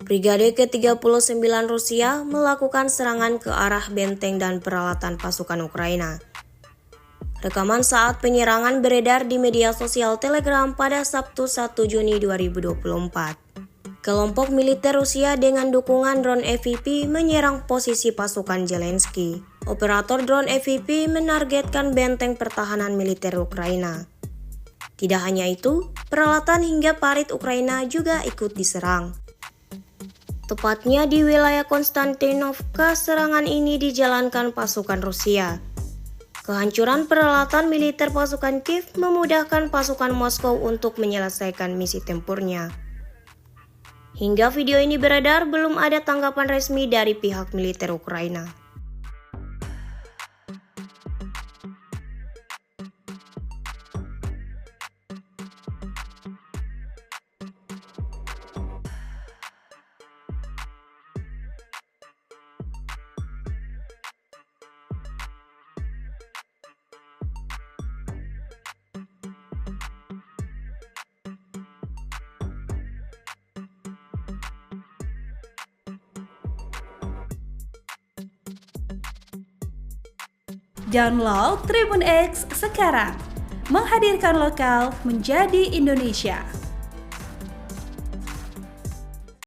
Brigade ke-39 Rusia melakukan serangan ke arah benteng dan peralatan pasukan Ukraina. Rekaman saat penyerangan beredar di media sosial Telegram pada Sabtu 1 Juni 2024. Kelompok militer Rusia dengan dukungan drone FPV menyerang posisi pasukan Zelensky. Operator drone FPV menargetkan benteng pertahanan militer Ukraina. Tidak hanya itu, peralatan hingga parit Ukraina juga ikut diserang. Tepatnya di wilayah Konstantinovka, serangan ini dijalankan pasukan Rusia. Kehancuran peralatan militer pasukan Kiev memudahkan pasukan Moskow untuk menyelesaikan misi tempurnya. Hingga video ini beredar, belum ada tanggapan resmi dari pihak militer Ukraina. Download Tribun X sekarang, menghadirkan lokal menjadi Indonesia.